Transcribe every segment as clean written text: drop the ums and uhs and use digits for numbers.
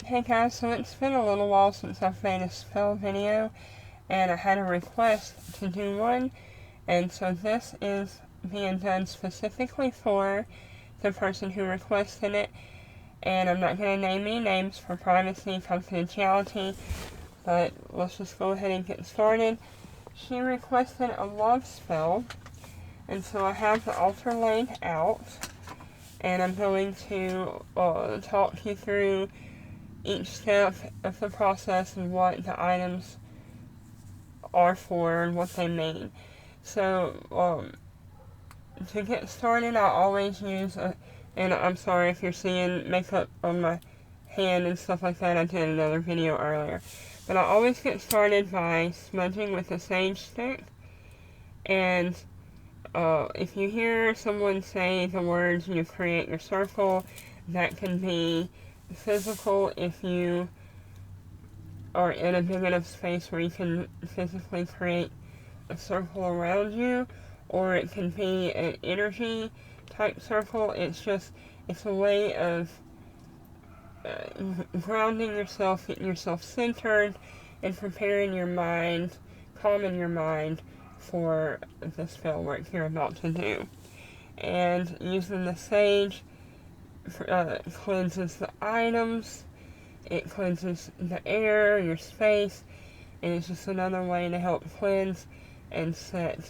Hey guys, so it's been a little while since I've made a spell video, and I had a request to do one, and so this is being done specifically for the person who requested it, and I'm not going to name any names for privacy, confidentiality, but let's just go ahead and get started. She requested a love spell, and so I have the altar laid out, and I'm going to talk you through each step of the process and what the items are for and what they mean. So, to get started, I always use and I'm sorry if you're seeing makeup on my hand and stuff like that, I did another video earlier. But I always get started by smudging with a sage stick, and if you hear someone say the words, you create your circle, that can be physical if you are in a big enough space where you can physically create a circle around you, or it can be an energy type circle. It's a way of grounding yourself, getting yourself centered, and preparing your mind, calming your mind for the spell work you're about to do. And using the sage cleanses the items, it cleanses the air, your space, and it's just another way to help cleanse and start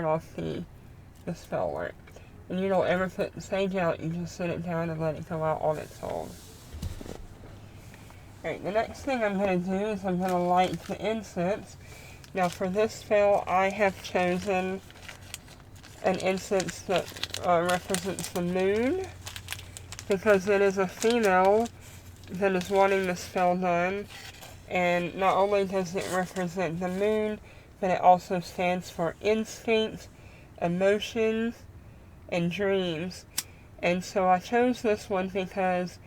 off the spell work. And you don't ever put the sage out, you just set it down and let it go out on its own. Alright, the next thing I'm going to do is I'm going to light the incense. Now for this spell, I have chosen an incense that represents the moon, because it is a female that is wanting the spell done, and not only does it represent the moon, but it also stands for instinct, emotions, and dreams. And so I chose this one because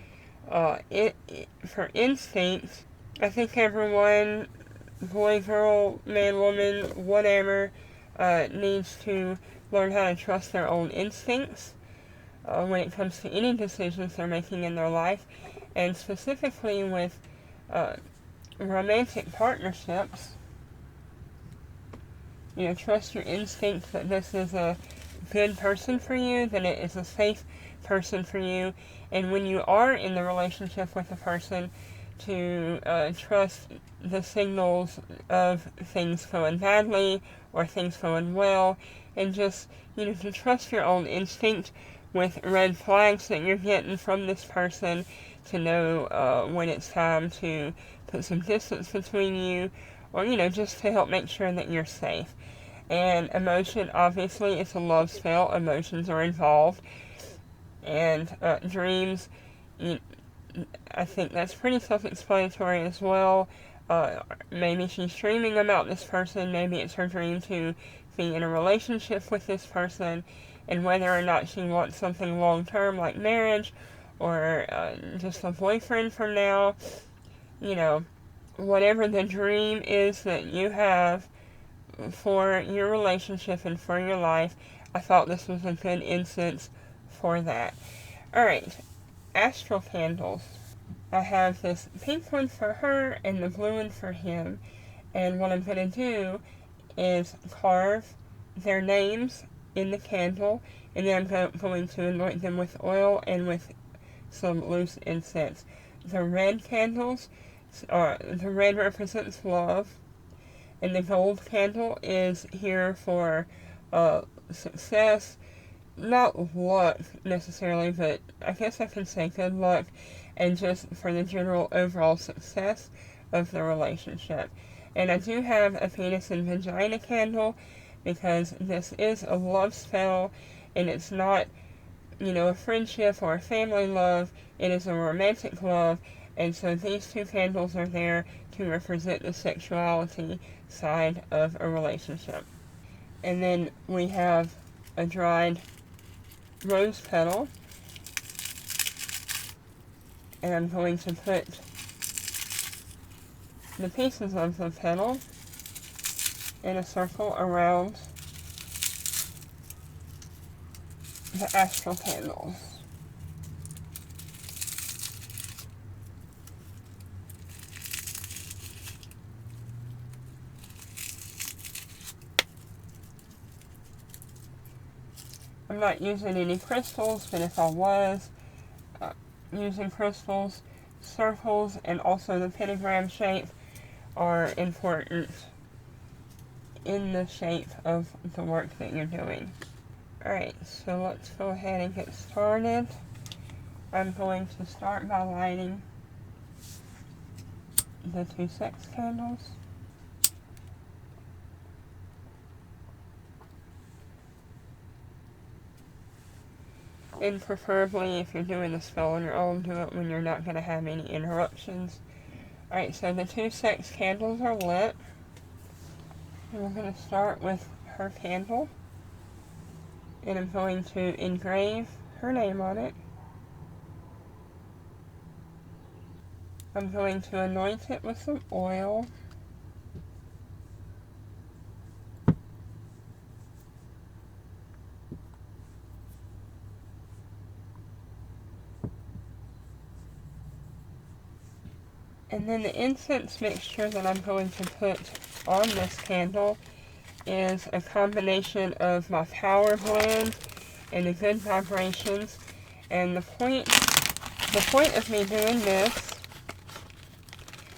for instinct, I think everyone, boy, girl, man, woman, whatever, needs to learn how to trust their own instincts when it comes to any decisions they're making in their life, and specifically with romantic partnerships. You know, trust your instinct that this is a good person for you, that it is a safe person for you, and when you are in the relationship with a person, to trust the signals of things going badly or things going well, and just, you know, to trust your own instinct with red flags that you're getting from this person, to know when it's time to put some distance between you, or, you know, just to help make sure that you're safe. And emotion, obviously, it's a love spell. Emotions are involved. And dreams, I think that's pretty self-explanatory as well. Maybe she's dreaming about this person. Maybe it's her dream to be in a relationship with this person. And whether or not she wants something long-term like marriage, or just a boyfriend for now, you know, whatever the dream is that you have for your relationship and for your life, I thought this was a good instance for that. Alright, astral candles. I have this pink one for her and the blue one for him, and what I'm going to do is carve their names in the candle, and then I'm going to anoint them with oil and with some loose incense. The red candles, the red represents love, and the gold candle is here for success, not luck necessarily, but I guess I can say good luck, and just for the general overall success of the relationship. And I do have a penis and vagina candle, because this is a love spell, and it's not, you know, a friendship or a family love, it is a romantic love, and so these two candles are there to represent the sexuality side of a relationship. And then we have a dried rose petal, and I'm going to put the pieces of the petal in a circle around the astral candles. I'm not using any crystals, but if I was using crystals, circles and also the pentagram shape are important in the shape of the work that you're doing. Alright, so let's go ahead and get started. I'm going to start by lighting the 2 sex candles. And preferably, if you're doing the spell on your own, do it when you're not going to have any interruptions. Alright, so the 2 sex candles are lit. And we're going to start with her candle. And I'm going to engrave her name on it. I'm going to anoint it with some oil. And then the incense mixture that I'm going to put on this candle is a combination of my power blend and the good vibrations. And the point of me doing this,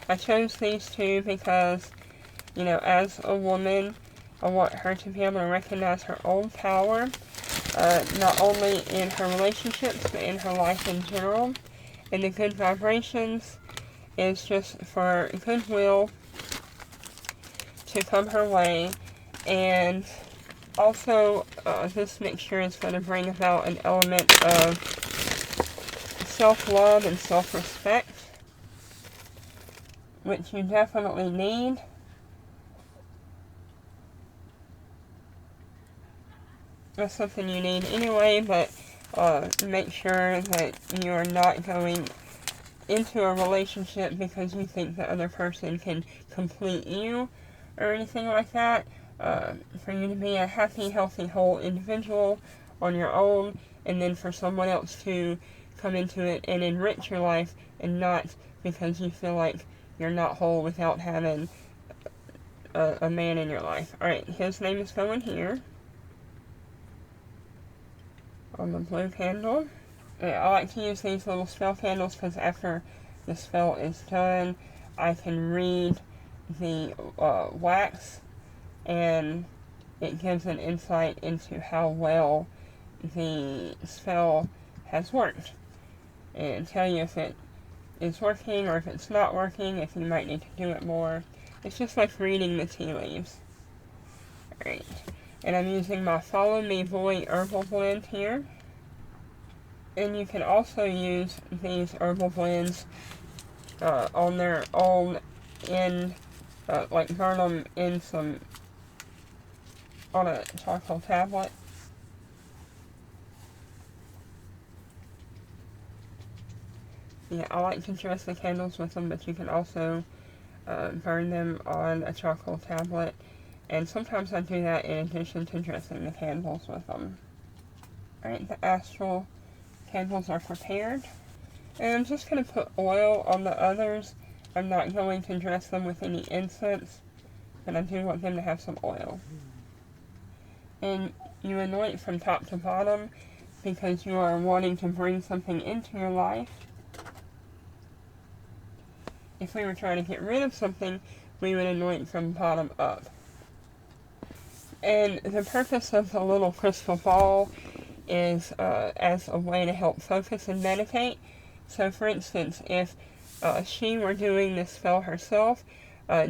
I chose these two because, you know, as a woman, I want her to be able to recognize her own power, not only in her relationships, but in her life in general. And the good vibrations is just for goodwill to come her way. And also, this mixture is going to bring about an element of self-love and self-respect, which you definitely need. That's something you need anyway, but make sure that you're not going into a relationship because you think the other person can complete you or anything like that. For you to be a happy, healthy, whole individual on your own, and then for someone else to come into it and enrich your life, and not because you feel like you're not whole without having a man in your life. Alright, his name is going here on the blue candle. I like to use these little spell candles because after the spell is done, I can read the wax, and it gives an insight into how well the spell has worked, and tell you if it is working or if it's not working, if you might need to do it more. It's just like reading the tea leaves. Alright, and I'm using my Follow Me Boy herbal blend here. And you can also use these herbal blends on their own in, like burn them in some, on a charcoal tablet. Yeah, I like to dress the candles with them, but you can also burn them on a charcoal tablet. And sometimes I do that in addition to dressing the candles with them. Alright, the astral candles are prepared. And I'm just going to put oil on the others. I'm not going to dress them with any incense, but I do want them to have some oil. And you anoint from top to bottom because you are wanting to bring something into your life. If we were trying to get rid of something, we would anoint from bottom up. And the purpose of the little crystal ball is as a way to help focus and meditate. So for instance, if she were doing this spell herself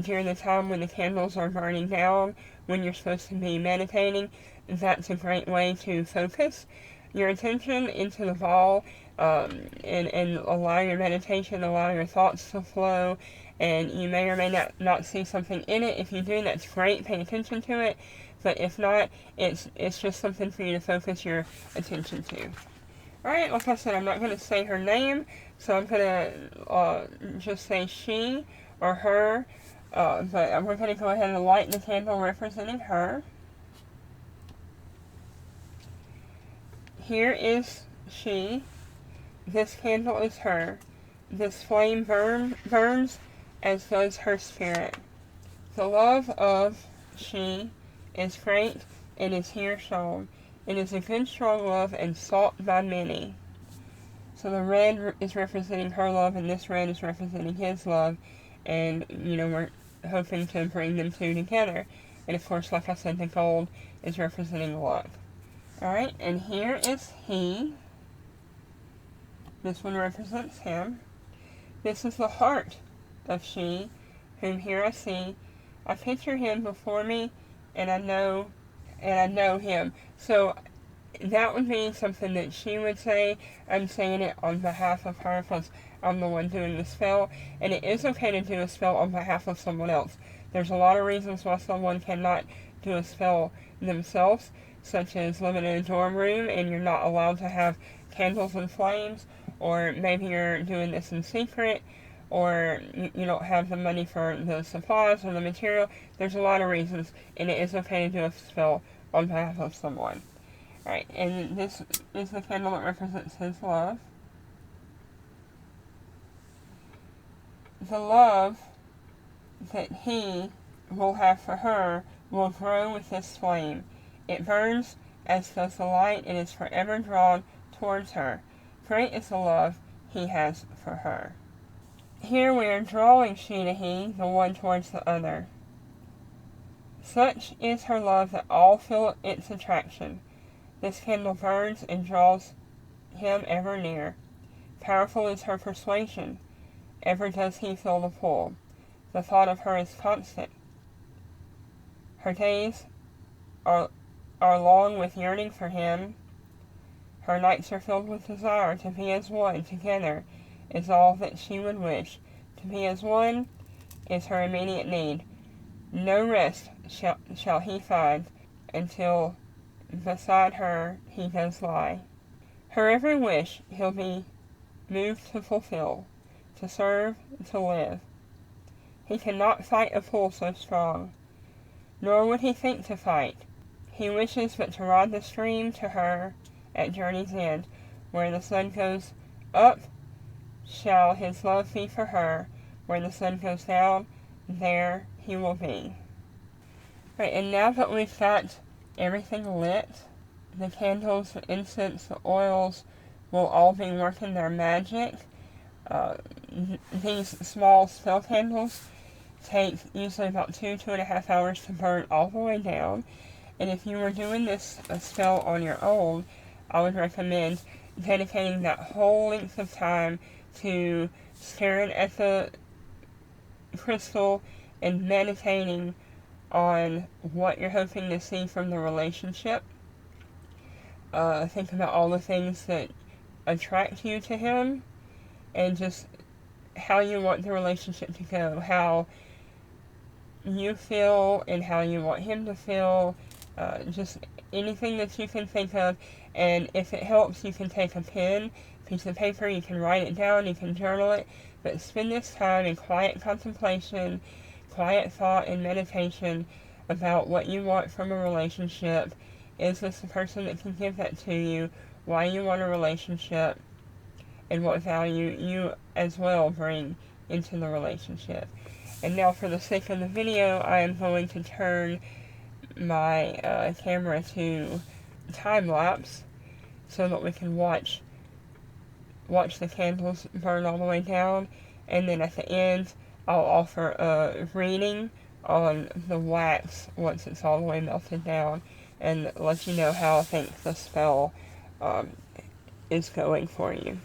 during the time when the candles are burning down, when you're supposed to be meditating, that's a great way to focus your attention into the ball and allow your meditation, allow your thoughts to flow. And you may or may not see something in it. If you do, that's great, pay attention to it. But if not, it's just something for you to focus your attention to. Alright, like I said, I'm not going to say her name, so I'm going to just say she or her. But we're going to go ahead and light the candle representing her. Here is she. This candle is her. This flame burns, as does her spirit. The love of she is great and is here shown. It is a good, strong love and sought by many. So the red is representing her love, and this red is representing his love. And, we're hoping to bring them two together. And of course, like I said, the gold is representing love. Alright, and here is he. This one represents him. This is the heart of she, whom here I see. I picture him before me, and I know him. So that would be something that she would say. I'm saying it on behalf of her because I'm the one doing the spell. And it is okay to do a spell on behalf of someone else. There's a lot of reasons why someone cannot do a spell themselves, such as living in a dorm room and you're not allowed to have candles and flames, or maybe you're doing this in secret, or you don't have the money for the supplies or the material. There's a lot of reasons, and it is okay to do a spell on behalf of someone. Alright, and this is the candle that represents his love. The love that he will have for her will grow with this flame. It burns as does the light and is forever drawn towards her. Great is the love he has for her. Here we are drawing she to he, the one towards the other. Such is her love that all feel its attraction. This candle burns and draws him ever near. Powerful is her persuasion. Ever does he feel the pull. The thought of her is constant. Her days are long with yearning for him. Her nights are filled with desire. To be as one together is all that she would wish. To be as one is her immediate need. No rest shall he find until beside her he does lie. Her every wish he'll be moved to fulfill, to serve, to live. He cannot fight a pull so strong, nor would he think to fight. He wishes but to ride the stream to her at journey's end, where the sun goes up shall his love be for her, where the sun goes down, there he will be. Right, and now that we've got everything lit, the candles, the incense, the oils will all be working their magic. These small spell candles take usually about 2.5 hours to burn all the way down. And if you were doing this spell on your own, I would recommend dedicating that whole length of time to staring at the crystal and meditating on what you're hoping to see from the relationship. Think about all the things that attract you to him, and just how you want the relationship to go, how you feel and how you want him to feel, just anything that you can think of. And if it helps, you can take a pen, piece of paper, you can write it down, you can journal it, but spend this time in quiet contemplation, quiet thought and meditation about what you want from a relationship. Is this the person that can give that to you? Why you want a relationship? And what value you as well bring into the relationship. And now, for the sake of the video, I am going to turn my camera to time-lapse so that we can watch the candles burn all the way down, and then at the end I'll offer a reading on the wax once it's all the way melted down, and let you know how I think the spell is going for you.